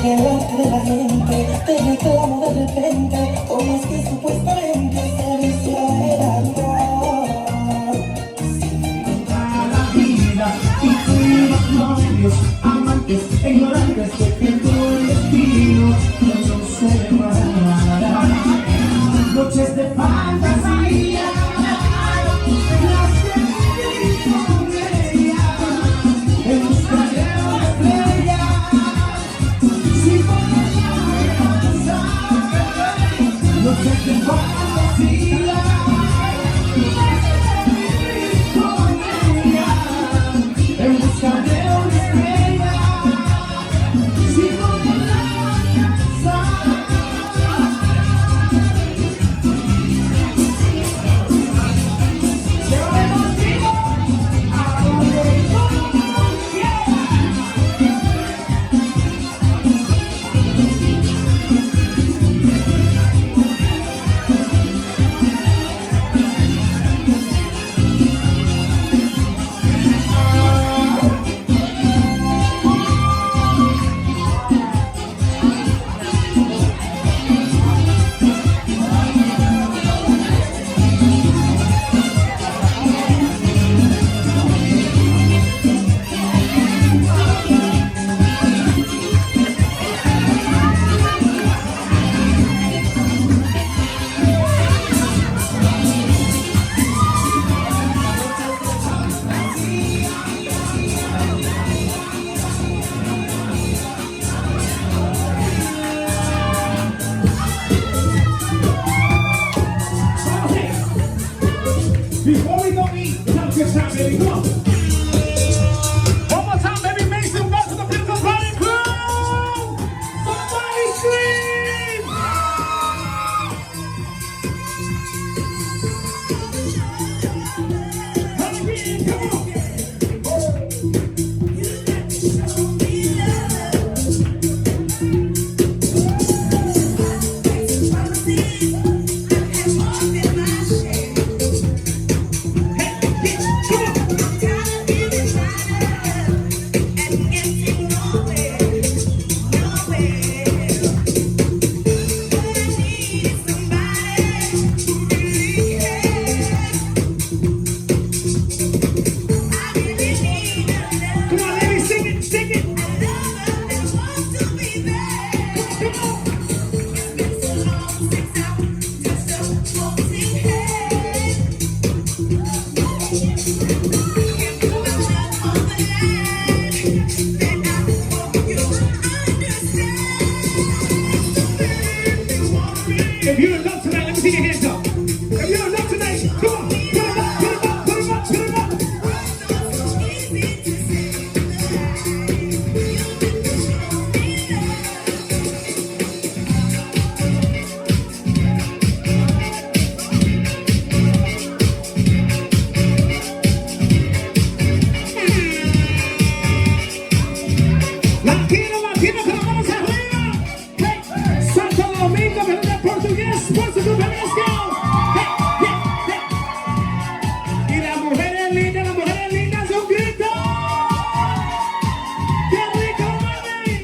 delante de la gente. se amo de repente, como es que supuestamente se vistió el amor. La vida y fuimos novios, amantes, ignorantes de que todo el destino no nos separará. Noches de fantasía, las que viví con ella, en busca de una estrella, sin poder alcanzar. Noches de fantasía, en busca de una estrella, sin poder alcanzar. Before we go eat, let's have a good time, baby. Come on. One more time, baby. Make some noise for the beautiful party crew. Somebody scream. Again, come on. Come on, ladies, sing it, sing it. If you're in love tonight, let me see your hands up. If you're in love tonight, come on, put them up, put them up, put them up, put them up. Latino, latino, con las manos arriba. Hey, Santo Domingo, pero de portugués, por su let's go. Hey, yeah, hey. Y las mujeres lindas, un grito. ¡Qué rico, mami!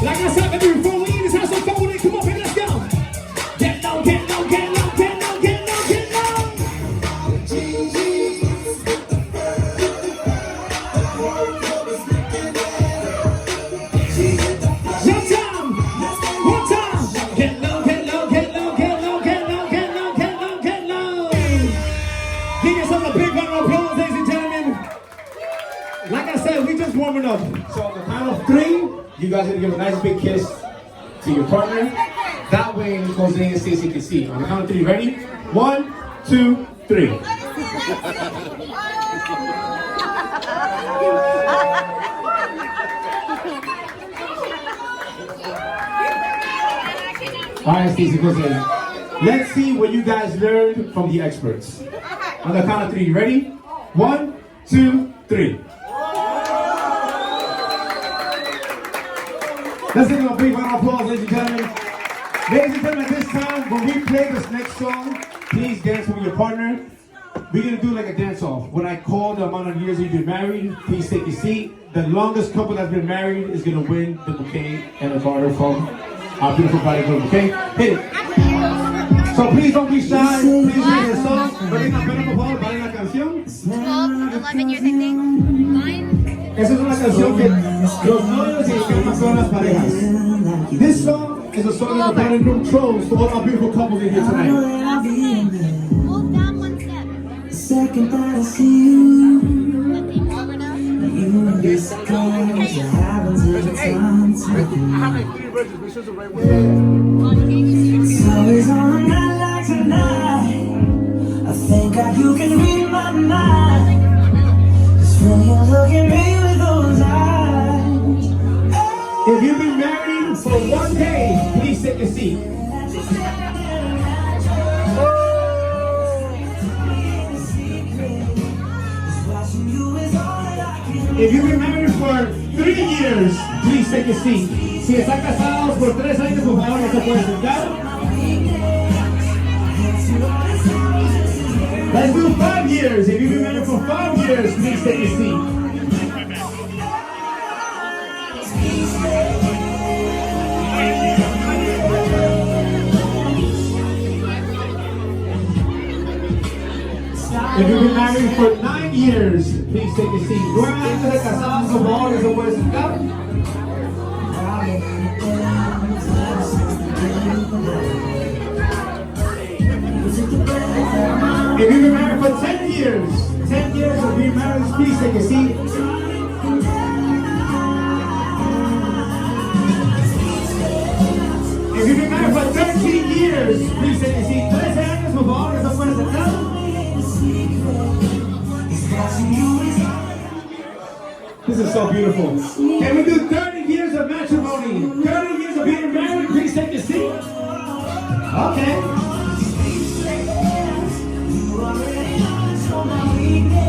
Like I said, baby, before we eat, let's have some fun with it. Come on, baby, let's go. Get low, get low, get low, get low, get low, get low. One time. Get low, get low, get low, get low, get low, get low, get low, get low. Give yourself a big round of applause, ladies and gentlemen. Like I said, we just warming up. So on the count of 3, you guys are gonna give a nice big kiss to your partner. That way, Jose and Stacy can see. On the count of three, ready? 1, 2, 3. All right, Stacy, Jose. Let's see what you guys learned from the experts. On the count of three, ready? 1, 2, 3. Let's give them a big round of applause, ladies and gentlemen. Ladies and gentlemen, at this time, when we play this next song, please dance with your partner. We're gonna do like a dance-off. When I call the amount of years you've been married, please take your seat. The longest couple that's been married is gonna win the bouquet and a garter from our beautiful bridegroom, okay? Hit it. So please don't be shy. Please sing the song. Bailen apenas, por favor, bailen la canción. 12, 11 years, I think. 9. Esa es una canción que los novios y cantan con las parejas. This song is a song that the bride and groom chose for all our beautiful couples in here tonight. Move down one step. Second that I see you, Over now. you and this comes, it happens every time to It's always on a night like tonight. I thank God you can read my mind. Just when you look at me with those eyes. If you've been married for one day, please take a seat. If you've been married for 3 years, please take a seat. Si están casados por 3 años, por favor, no se pueden sentar. Let's do 5 years. If you've been married for 5 years, please take a seat. If you've been married for 9 years, please take a seat. 9 años de casados, por favor, no se pueden sentar. If you've been married for 10 years, 10 years of being married, please take a seat. If you've been married for 13 years, please take a seat. 13 años, por favor, no se pueden sentar. This is so beautiful. Can we do 30 years of matrimony? 30 years of being married? Please take a seat. Okay.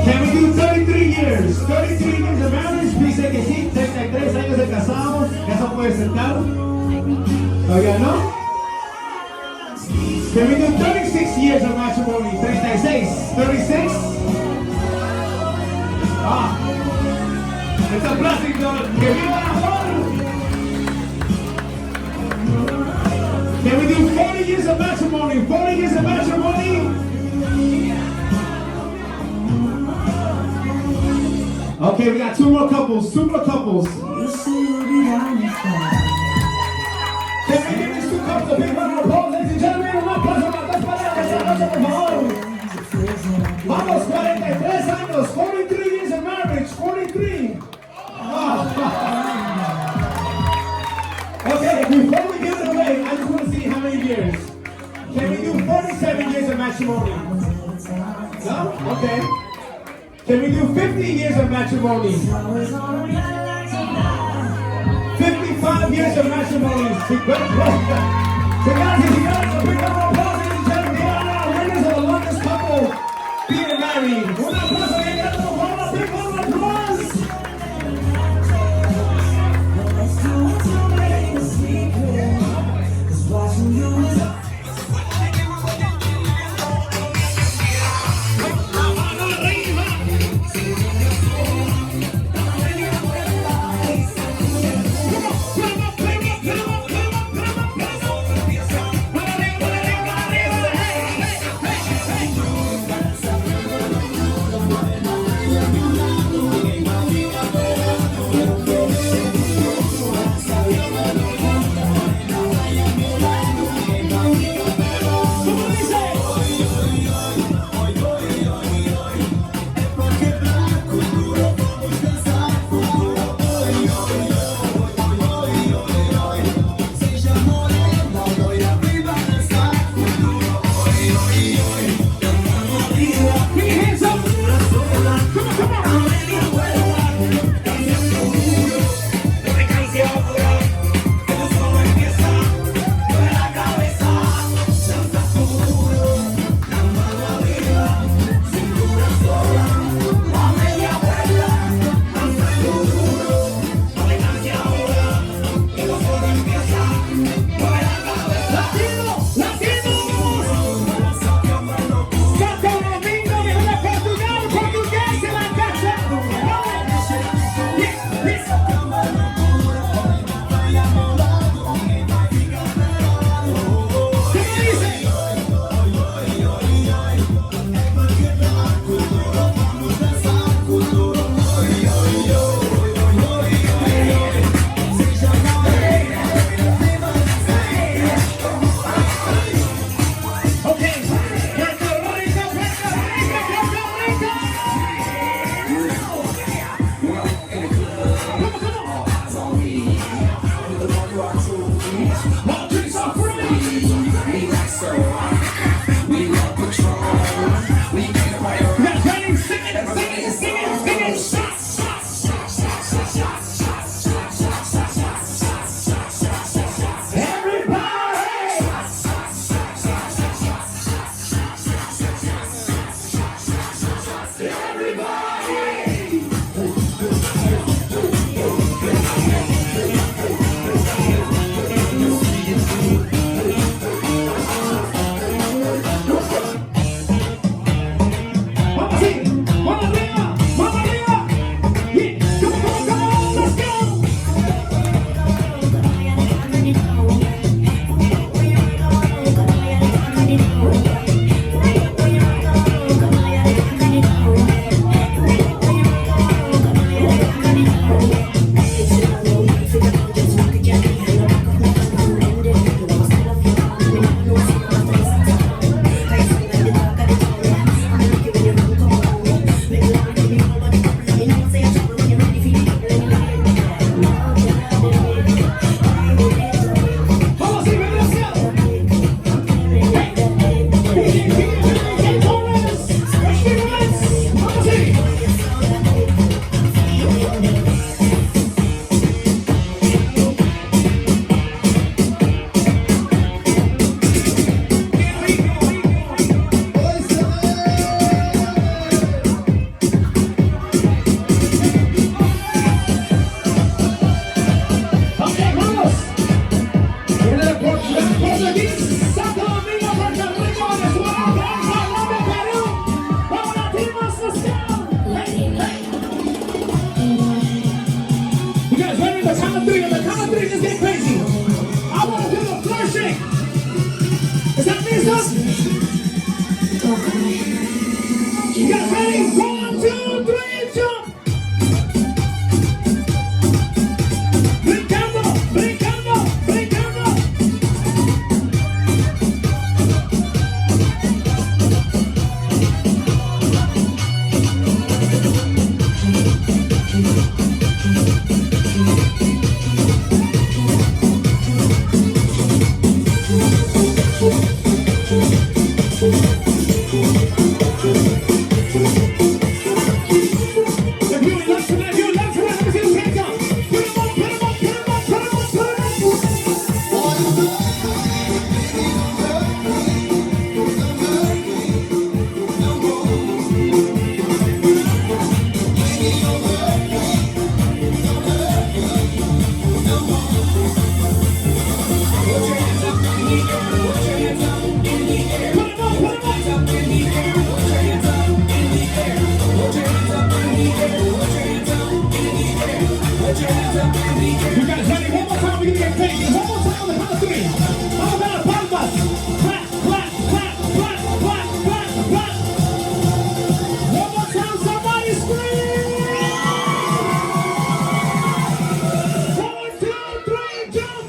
Can we do 33 years? 33 years of marriage? Please take a seat. 33 años de casados. Ya se puede sentar. ¿Todavía no? Can we do 36 years of matrimony? 36. 36? Ah. It's a blessing, God. Can we do 40 years of matrimony? 40 years of matrimony? Okay, we got 2 more couples. 2 more couples. Can we give these 2 couples a big round of applause, ladies and gentlemen? Un aplauso para las parejas esta noche, por favor. Vamos, 43 años. 43 years of marriage. 43. Okay, before we give it away, I just want to see how many years. Can we do 47 years of matrimony? No? Okay. Can we do 50 years of matrimony? 55 years of matrimony. Señoras y señores, a big round of applause, ladies and gentlemen. They are our winners of the longest couple being married. Un aplauso, ladies and gentlemen, for a big round of applause. Okay, vamos. Viene de Portugués, Santo Domingo, Puerto Rico, Venezuela, Colombia, Perú. Vamos, latinos, let's go. Hey, hey. You guys ready? The count of three. The count of three, just get crazy. I want to do the floor shake. Is that listos? You guys ready? 1, 2, 3, jump. Brincando, brincando, brincando. If you love to let you love to let me see those hands up. Put 'em up, put 'em up, put 'em up, put 'em up, put 'em up. You guys ready? One more time, we can get crazy. One more time on the count of three. How about palmas? Clap, clap, clap, clap, clap, clap, clap. One more time, somebody scream! 1, 2, 3, jump!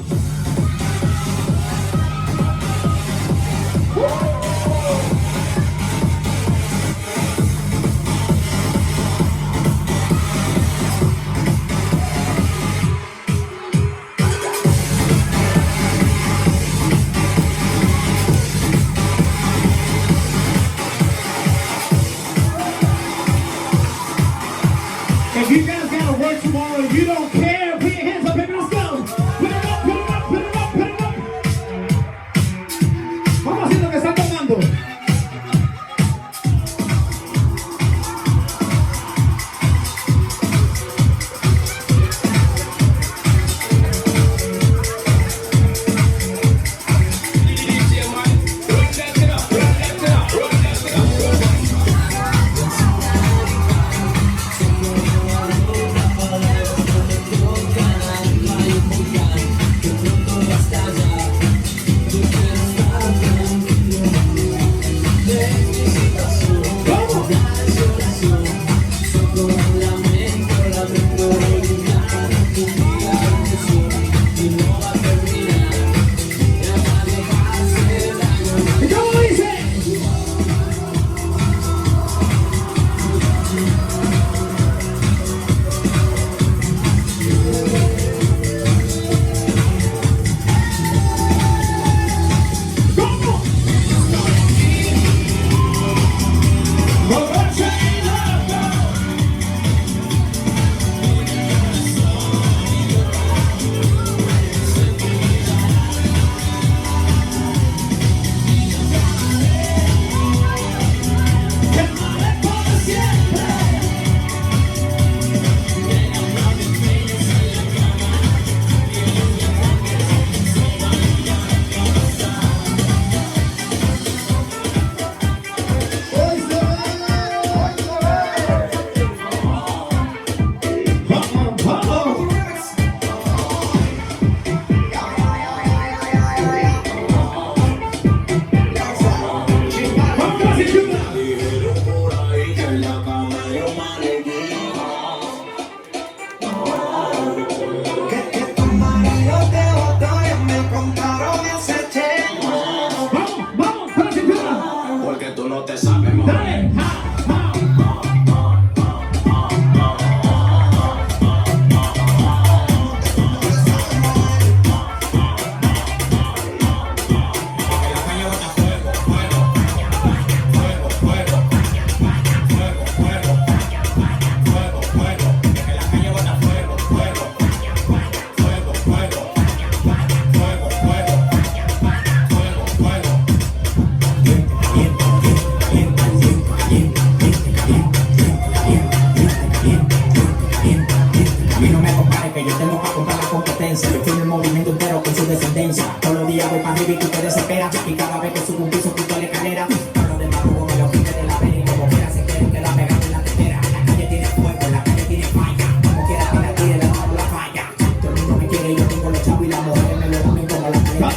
Y no me compares que yo tengo para comprar la competencia. Yo firmo el movimiento entero con su descendencia. Todos los días voy para arriba y tú te desesperas. Y cada vez que subo un piso quito la escalera. Hablo de marugo, me lo quite de la pena. Y como quiera se quieren que la pegan en la tetera. La calle tiene fuego, la calle tiene falla. Como quiera que la tire, la mano la falla. Todo el mundo me quiere y yo tengo los chavos y las mujeres me lo dan como la pareja.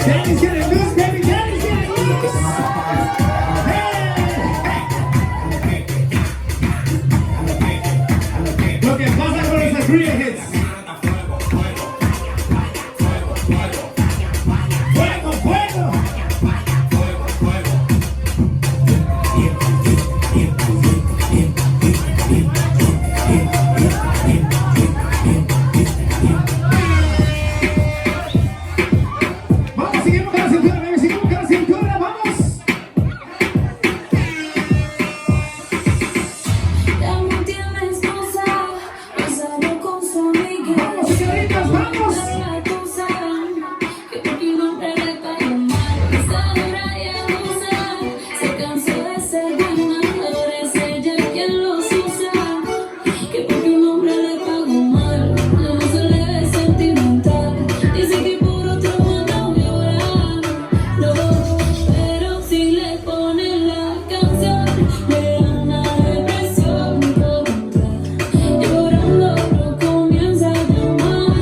Daddy's getting loose, baby. Daddy's getting loose. Lo que pasa con los free hits. Fuego, fuego. Vamos, seguimos con la cintura, baby. Seguimos con la cintura, vamos. Ya no tienes cosa, pásalo con su amiga. Vamos, señoritas, vamos. Ya tú sabes que porque un hombre le paga mal, esa dura y abusa. Se cansó de ser buena, ahora es ella quien los usa. Que porque un hombre le pagó mal, no se le ve sentimental. Dice que por otro manda llorar. No, pero si le ponen la canción, le dan la depresión por entrar. Llorando no comienza a llamar.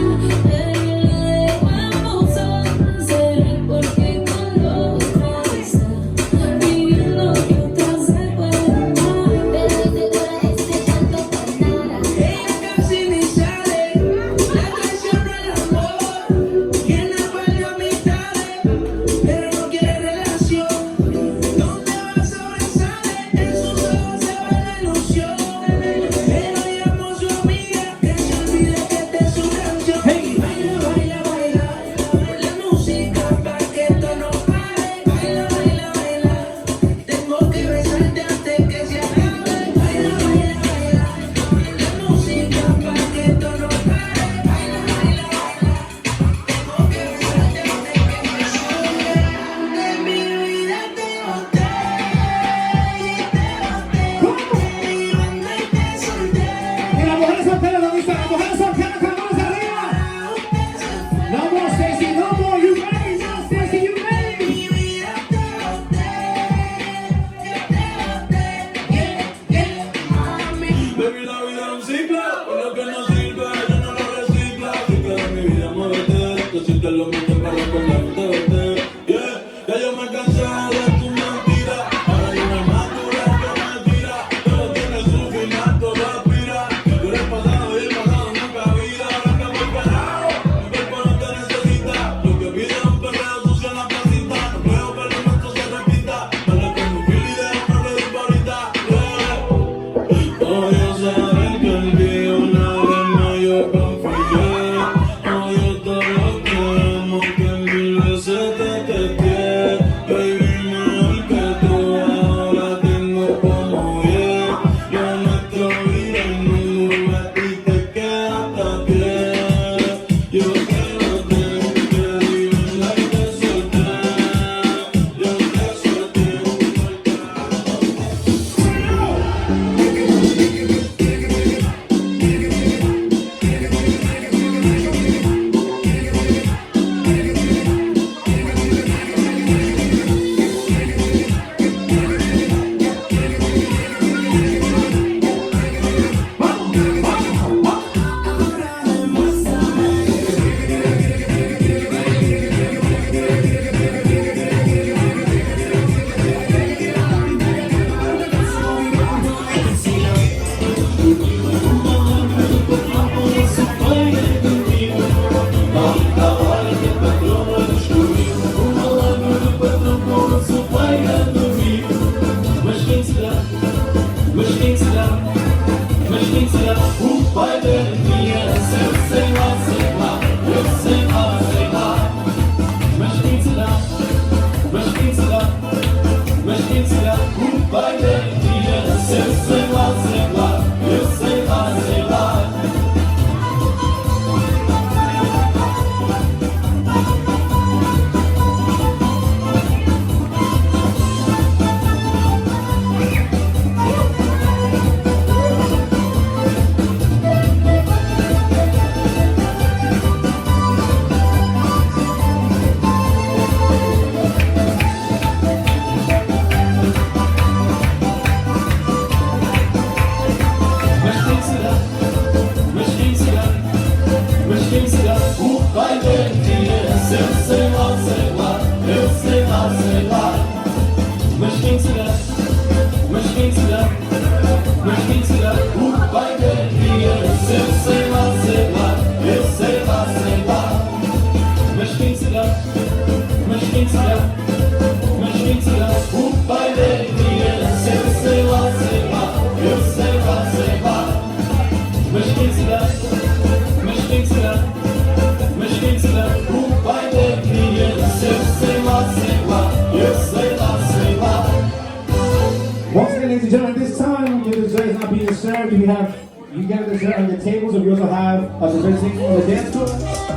Él la dejó en buzón. Será porque con los otros está viviendo que otra se puede amar. Pero dice que ahora este tanto por nada. Ella casi ni sale, la traición no el amor. Quien la perdió amistades, pero no quiere relación. Donde va sobresale, en sus ojos se ve la ilusión. Pero llamo a su amiga, que se olvide que esta es su canción. Baila, baila, baila, la música pa' que esto no pare. Baila, baila, baila, tengo que besarte antes que se acabe. Baila, baila, baila, la música pa' que esto no pare. Baila, baila, baila, tengo que besarte antes que se acabe. De mi vida te boté y te boté. Y cuando te solté, Y las mujeres solteras, ¿dónde están? Las mujeres solteras con las manos arriba. No more, Stacy, no more. You ready now, Stacy? You ready? mi vida te boté, mami. Baby, la vida es un ciclo, por lo que no sirve, yo no lo reciclo. Así que de mi vida muévete, que si te lo metes para recordarte, vete. Yeah, ya yo me cansé de tu mentira, ahora hay una más dura que me tira. Todo tiene su final, todo aspira. Tú eres pasado y el pasado nunca vida. Ahora que voy parado, mi cuerpo no te necesita. Lo que pide es un perreo sucio en la placita. No creo que el momento se repita. Dale con tu fil y deja una red ahorita. Odio saber que el día una vez más yo confié. Odio todo lo que amo, que mil veces te testé. Baby, mejor que tú ahora tengo como 10. Yo nuestro vida en un mundo a ti te queda hasta piel. Yo te noté, te di verdad y te solté. Yo te solté. dessert, do we have, you get a dessert on the tables, and we also have a dessert table on the dance floor?